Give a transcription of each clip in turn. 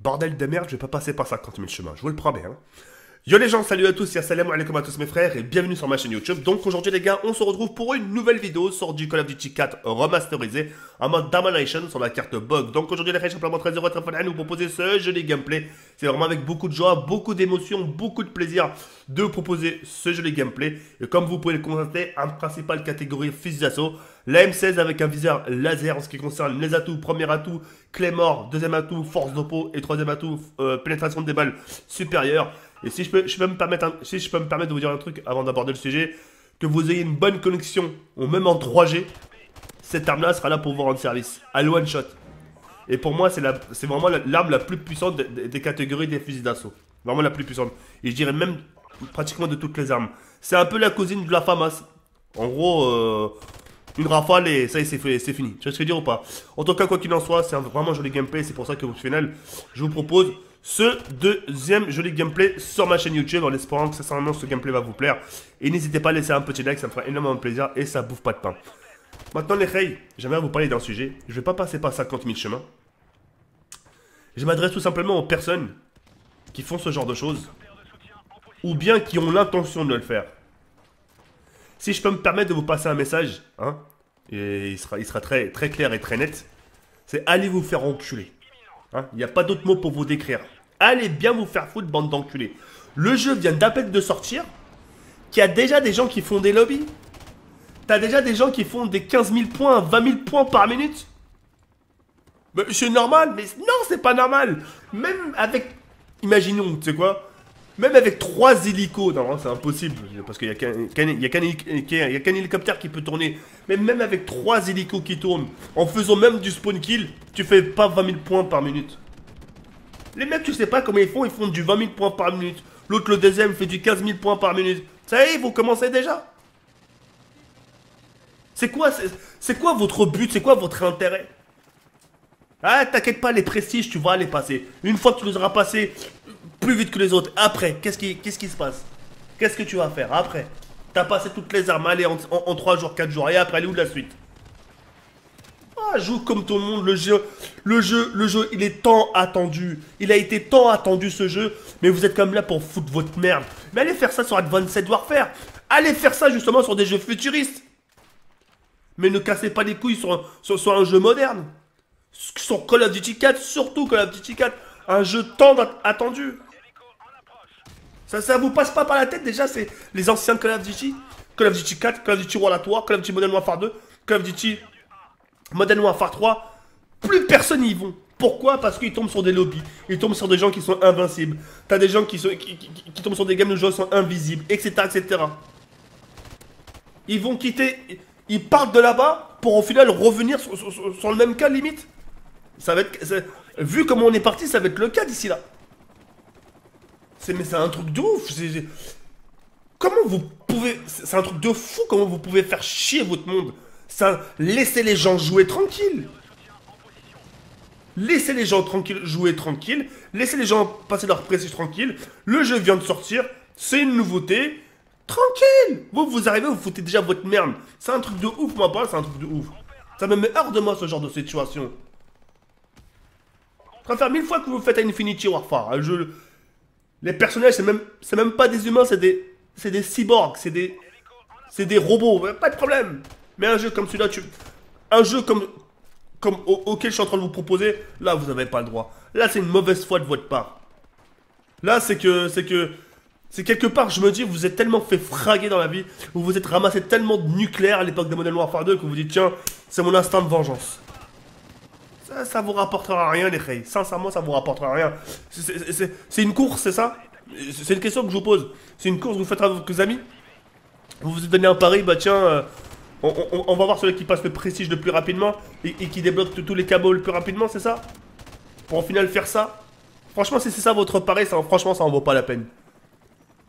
bordel de merde, je vais pas passer par 50 000 chemins, je vous le promets. Hein. Yo les gens, salut à tous, et assalamu alaikum à tous mes frères, et bienvenue sur ma chaîne YouTube. Donc aujourd'hui les gars, on se retrouve pour une nouvelle vidéo sur du Call of Duty 4 remasterisé en mode Domination sur la carte BUG. Donc aujourd'hui les frères, simplement très heureux, très fun à nous proposer ce joli gameplay. C'est vraiment avec beaucoup de joie, beaucoup d'émotion, beaucoup de plaisir de vous proposer ce joli gameplay. Et comme vous pouvez le constater, en principale catégorie fusil d'assaut, la M16 avec un viseur laser en ce qui concerne les atouts. Premier atout, Claymore, deuxième atout, force d'oppo, et troisième atout, pénétration des balles supérieures. Et si je peux me permettre de vous dire un truc avant d'aborder le sujet, que vous ayez une bonne connexion, ou même en 3G, cette arme-là sera là pour vous rendre service, à one shot. Et pour moi, c'est vraiment l'arme la plus puissante des catégories des fusils d'assaut. Vraiment la plus puissante. Et je dirais même pratiquement de toutes les armes. C'est un peu la cousine de la FAMAS. En gros, une rafale et ça y est, c'est fini. Tu vois ce que je veux dire ou pas? En tout cas, quoi qu'il en soit, c'est un vraiment joli gameplay. C'est pour ça qu'au final, je vous propose ce deuxième joli gameplay sur ma chaîne YouTube en espérant que sincèrement ce gameplay va vous plaire. Et n'hésitez pas à laisser un petit like, ça me fera énormément plaisir et ça bouffe pas de pain. Maintenant les reilles, j'aimerais vous parler d'un sujet. Je vais pas passer par 50 000 chemins. Je m'adresse tout simplement aux personnes qui font ce genre de choses ou bien qui ont l'intention de le faire. Si je peux me permettre de vous passer un message, hein, et il sera très clair et très net, c'est allez vous faire enculer. Il n'y a pas d'autre mot pour vous décrire. Allez bien vous faire foutre, bande d'enculés. Le jeu vient d'à peine de sortir. Qu'il y a déjà des gens qui font des lobbies. T'as déjà des gens qui font des 15 000 points, 20 000 points par minute. Mais c'est normal, mais non, c'est pas normal. Même avec, imaginons, tu sais quoi, même avec 3 hélicos, non, c'est impossible, parce qu'il n'y a qu'un hélicoptère qui peut tourner. Mais même avec 3 hélicos qui tournent, en faisant même du spawn kill, tu fais pas 20 000 points par minute. Les mecs, tu sais pas comment ils font du 20 000 points par minute. L'autre, le deuxième, fait du 15 000 points par minute. Ça y est, vous commencez déjà. C'est quoi votre but? C'est quoi votre intérêt? Ah, t'inquiète pas, les prestiges, tu vas les passer. Une fois que tu les auras passés plus vite que les autres, après, qu'est-ce qui se passe? Qu'est-ce que tu vas faire après? T'as passé toutes les armes, allez, en 3 jours, 4 jours, et après, elle est où la suite? Ah, joue comme tout le monde, le jeu, il est tant attendu. Il a été tant attendu ce jeu, mais vous êtes comme là pour foutre votre merde. Mais allez faire ça sur Advanced Warfare. Allez faire ça justement sur des jeux futuristes. Mais ne cassez pas les couilles sur un jeu moderne. Sur Call of Duty 4, surtout Call of Duty 4. Un jeu tant attendu. Ça vous passe pas par la tête déjà, c'est les anciens Call of Duty. Call of Duty 4, Call of Duty World at War, Call of Duty Modern Warfare 2, Call of Duty Modern Warfare 3. Plus personne y vont. Pourquoi? Parce qu'ils tombent sur des lobbies. Ils tombent sur des gens qui sont invincibles. T'as des gens qui tombent sur des games de jeux qui sont invisibles, etc., etc. Ils vont quitter... Ils partent de là-bas pour au final revenir sur le même cas limite. Ça va être... Vu comment on est parti, ça va être le cas d'ici là. Mais c'est un truc de ouf. Comment vous pouvez... C'est un truc de fou comment vous pouvez faire chier votre monde. Laissez les gens jouer tranquille. Laissez les gens tranquilles jouer tranquille. Laissez les gens passer leur prestige tranquille. Le jeu vient de sortir. C'est une nouveauté. Tranquille. Vous arrivez, vous foutez déjà votre merde. C'est un truc de ouf, moi, pas, c'est un truc de ouf. Ça me met hors de moi, ce genre de situation. Je préfère 1000 fois que vous faites Infinity Warfare. Un jeu... Les personnages, c'est même pas des humains, c'est des cyborgs, c'est des robots, pas de problème. Mais un jeu comme celui-là, un jeu auquel je suis en train de vous proposer, là, vous n'avez pas le droit. Là, c'est une mauvaise foi de votre part. Là, c'est quelque part, je me dis, vous êtes tellement fait fraguer dans la vie, vous vous êtes ramassé tellement de nucléaire à l'époque de Modern Warfare 2 que vous dites, tiens, c'est mon instinct de vengeance. Ça vous rapportera rien, les reilles. Sincèrement, ça vous rapportera rien. C'est une course, c'est ça? C'est une question que je vous pose. C'est une course que vous faites avec vos amis? Vous vous donnez un pari, bah tiens, on va voir celui qui passe le prestige le plus rapidement et qui débloque tous les cabots le plus rapidement, c'est ça? Pour au final faire ça? Franchement, si c'est ça votre pari, franchement, ça en vaut pas la peine.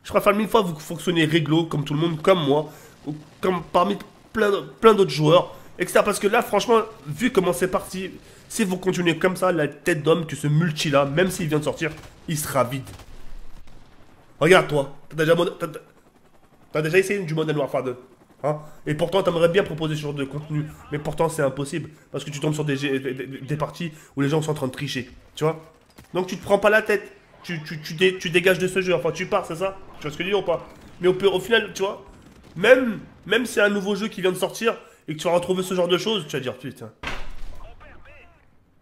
Je préfère 1000 fois vous fonctionnez réglo, comme tout le monde, comme moi, ou comme parmi plein d'autres joueurs, etc. Parce que là, franchement, vu comment c'est parti, si vous continuez comme ça, la tête d'homme que ce multi-là, même s'il vient de sortir, il sera vide. Regarde toi, t'as déjà essayé du Modern Warfare 2, hein? Et pourtant, t'aimerais bien proposer ce genre de contenu, mais pourtant, c'est impossible, parce que tu tombes sur des parties où les gens sont en train de tricher, tu vois? Donc tu te prends pas la tête. Tu dégages de ce jeu. Enfin, tu pars, c'est ça? Tu vois ce que je dis ou pas? Mais au final, tu vois, même si c'est un nouveau jeu qui vient de sortir et que tu vas retrouver ce genre de choses, tu vas dire, putain.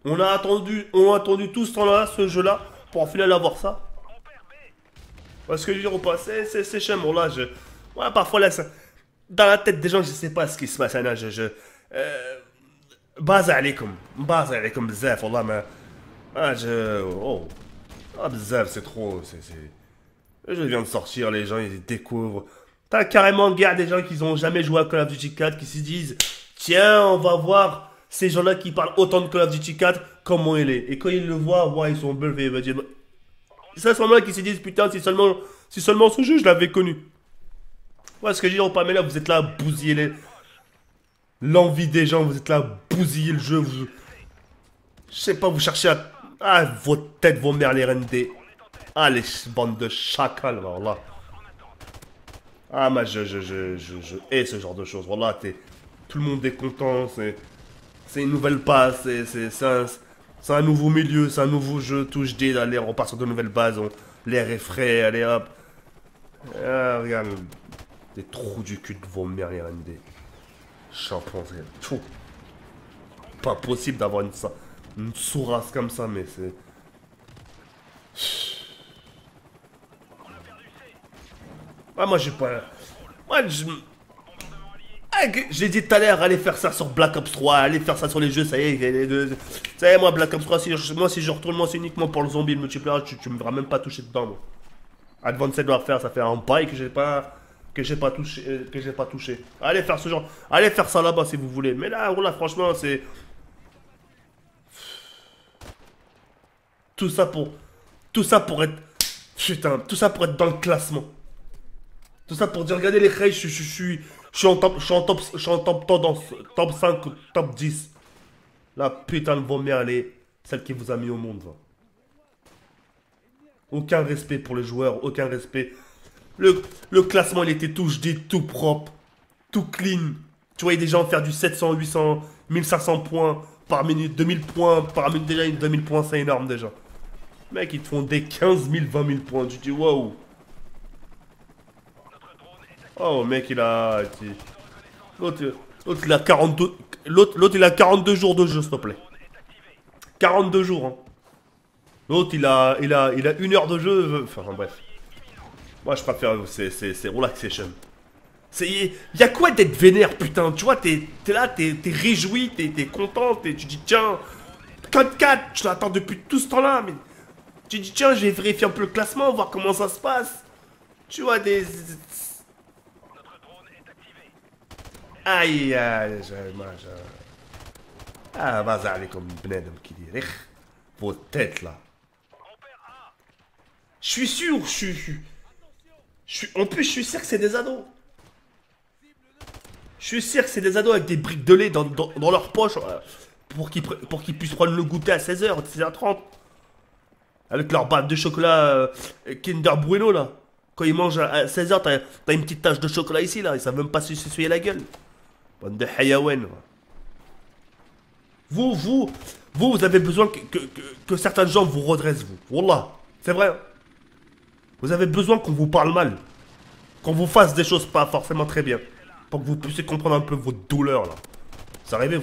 On a attendu tout ce temps-là, ce jeu-là, pour au final avoir ça. Parce que je veux dire ou pas, c'est chiant, bon là, ouais, parfois là, dans la tête des gens, je sais pas ce qui se passe, là, باز عليكم بزاف والله ما oh بزاف c'est trop le jeu vient de sortir, les gens ils découvrent. T'as carrément guerre des gens qui n'ont jamais joué à Call of Duty 4 qui se disent tiens, on va voir ces gens-là qui parlent autant de Call of Duty 4 comment il est. Et quand ils le voient, ouais, ils sont bluffés, ils vont dire c'est à ce moment-là qu'ils se disent putain, si seulement ce jeu je l'avais connu. Ouais, ce que je dis en pas, mais là vous êtes là à bousiller l'envie des gens, vous êtes là à bousiller le jeu, vous... Je sais pas, vous cherchez à... Ah, vos têtes, vos mères, les RND. Ah, les bandes de chacals, voilà. Ah, moi, je hais ce genre de choses, voilà, tout le monde est content, c'est une nouvelle passe, c'est un nouveau milieu, c'est un nouveau jeu, touche D, allez, on repart sur de nouvelles bases, l'air est frais, allez, hop. Ah, regarde, des trous du cul de vos mères, les RND. Chimpanzé, tout. Pas possible d'avoir une sourasse comme ça, mais c'est... Ah, moi j'ai pas... Moi j'ai dit tout à l'heure, allez faire ça sur Black Ops 3, allez faire ça sur les jeux, ça y est, ça y est, moi Black Ops 3, si je retourne, moi c'est uniquement pour le zombie, le multiplayer, tu me verras même pas toucher dedans, moi. Advanced Warfare, ça fait un bail que j'ai pas touché. Allez faire ce genre, allez faire ça là-bas si vous voulez. Mais là, voilà, franchement, c'est tout ça pour être, putain, tout ça pour être dans le classement. Tout ça pour dire, regardez les raids, je suis en top tendance, top 5, top 10. La putain de vos mères, elle est celle qui vous a mis au monde. Va. Aucun respect pour les joueurs, aucun respect. Le classement, il était tout, je dis, tout propre, tout clean. Tu voyais des gens faire du 700, 800, 1500 points par minute, 2000 points par minute. Déjà, 2000 points, c'est énorme déjà. Mec, ils te font des 15 000, 20 000 points. Tu dis, waouh. Oh, mec, il a... L'autre, il a 42... L'autre, il a 42 jours de jeu, s'il te plaît. 42 jours, hein. L'autre, il a 1 heure de jeu. Enfin, bref. Moi, je préfère... C'est relaxation. Il y a quoi d'être vénère, putain. Tu vois, t'es là, t'es réjoui, t'es content, tu dis, tiens... Code 4, je l'attends depuis tout ce temps-là, mais... Tu dis, tiens, je vais vérifier un peu le classement, voir comment ça se passe. Tu vois, des... Aïe, aïe, Ah, vas-y, allez, comme Bnedem qui dit. Vos têtes, là. Je suis sûr, en plus, je suis sûr que c'est des ados. Je suis sûr que c'est des ados avec des briques de lait dans leur poche pour qu'ils puissent prendre le goûter à 16h, 16h30. Avec leur barre de chocolat Kinder Bueno, là. Quand ils mangent à 16h, t'as une petite tache de chocolat ici, là. Ils savent même pas s'essuyer la gueule. Bande de hayawen. Vous avez besoin que certains gens vous redressent, vous. Wallah. C'est vrai. Hein. Vous avez besoin qu'on vous parle mal. Qu'on vous fasse des choses pas forcément très bien. Pour que vous puissiez comprendre un peu votre douleur, là. Vous arrivez,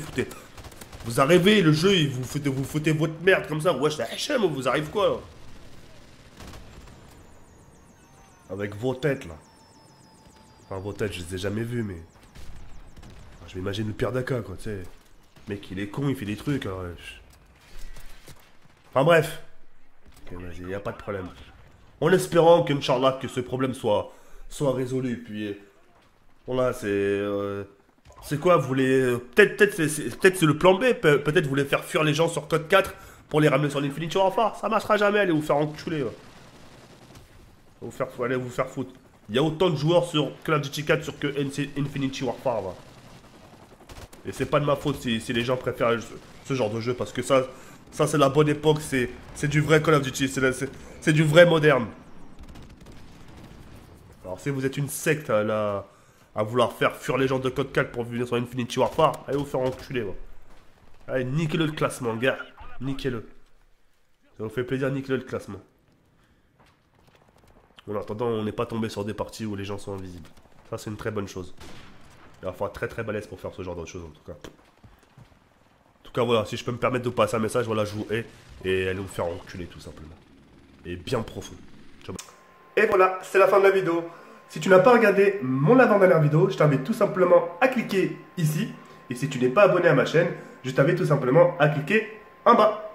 vous arrivez, le jeu, vous foutez votre merde comme ça. Ouais, c'est HM, vous arrive quoi, là? Avec vos têtes, là. Enfin, vos têtes, je les ai jamais vues, mais... Je m'imagine le pire d'Aka, quoi, tu sais. Mec, il est con, il fait des trucs, hein. Enfin, bref. Ok, vas-y, y a pas de problème. En espérant qu'Inch'Allah, que ce problème soit résolu, puis... Voilà, c'est quoi, vous voulez... Peut-être c'est le plan B, peut-être vous voulez faire fuir les gens sur code 4 pour les ramener sur l'Infinity Warfare. Ça marchera jamais, allez vous faire enculer, ouais. Allez vous faire foutre. Il y a autant de joueurs sur Call of Duty 4 que Infinity Warfare, va. Et c'est pas de ma faute si les gens préfèrent ce genre de jeu, parce que ça c'est la bonne époque, c'est du vrai Call of Duty, c'est du vrai moderne. Alors si vous êtes une secte là, à vouloir faire fuir les gens de code 4 pour venir sur Infinity Warfare, allez vous faire enculer, va. Allez, niquez-le le classement, gars. Niquez-le. Ça vous fait plaisir, nickel le classement. En attendant, on n'est pas tombé sur des parties où les gens sont invisibles. Ça, c'est une très bonne chose. Il va falloir être très très balèze pour faire ce genre de choses, en tout cas. En tout cas, voilà, si je peux me permettre de vous passer un message, voilà, je vous hais. Et allez vous faire enculer, tout simplement. Et bien profond. Ciao. Et voilà, c'est la fin de la vidéo. Si tu n'as pas regardé mon avant-dernière vidéo, je t'invite tout simplement à cliquer ici. Et si tu n'es pas abonné à ma chaîne, je t'invite tout simplement à cliquer en bas.